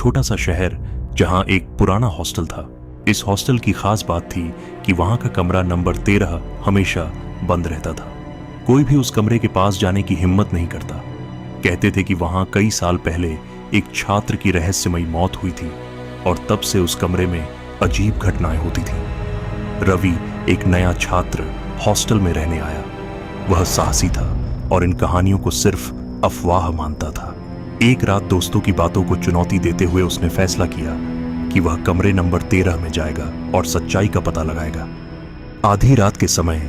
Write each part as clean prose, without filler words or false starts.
छोटा सा शहर जहां एक पुराना हॉस्टल था। इस हॉस्टल की खास बात थी कि वहां का कमरा नंबर 13 हमेशा बंद रहता था। कोई भी उस कमरे के पास जाने की हिम्मत नहीं करता। कहते थे कि वहां कई साल पहले एक छात्र की रहस्यमयी मौत हुई थी और तब से उस कमरे में अजीब घटनाएं होती थी। रवि एक नया छात्र हॉस्टल में रहने आया। वह साहसी था और इन कहानियों को सिर्फ अफवाह मानता था। एक रात दोस्तों की बातों को चुनौती देते हुए उसने फैसला किया कि वह कमरे नंबर 13 में जाएगा और सच्चाई का पता लगाएगा। आधी रात के समय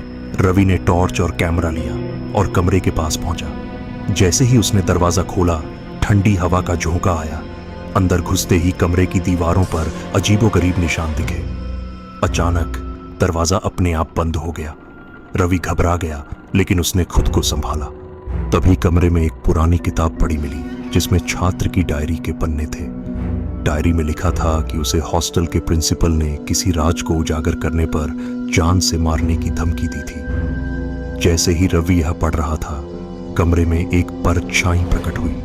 रवि ने टॉर्च और कैमरा लिया और कमरे के पास पहुंचा। जैसे ही उसने दरवाजा खोला, ठंडी हवा का झोंका आया। अंदर घुसते ही कमरे की दीवारों पर अजीबोगरीब निशान दिखे। अचानक दरवाजा अपने आप बंद हो गया। रवि घबरा गया, लेकिन उसने खुद को संभाला। तभी कमरे में एक पुरानी किताब पड़ी मिली जिसमें छात्र की डायरी के पन्ने थे। डायरी में लिखा था कि उसे हॉस्टल के प्रिंसिपल ने किसी राज को उजागर करने पर जान से मारने की धमकी दी थी। जैसे ही रवि यह पढ़ रहा था, कमरे में एक परछाई प्रकट हुई।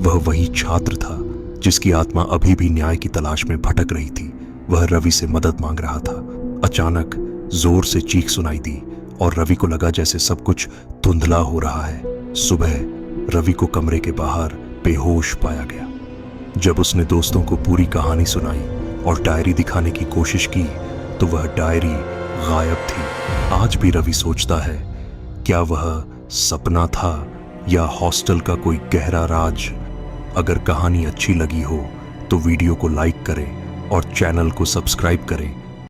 वह वही छात्र था जिसकी आत्मा अभी भी न्याय की तलाश में भटक रही थी। वह रवि से मदद मांग रहा था। अचानक जोर से चीख सुनाई दी और रवि को लगा जैसे सब कुछ धुंधला हो रहा है। सुबह रवि को कमरे के बाहर बेहोश पाया गया। जब उसने दोस्तों को पूरी कहानी सुनाई और डायरी दिखाने की कोशिश की तो वह डायरी गायब थी। आज भी रवि सोचता है, क्या वह सपना था या हॉस्टल का कोई गहरा राज? अगर कहानी अच्छी लगी हो तो वीडियो को लाइक करें और चैनल को सब्सक्राइब करें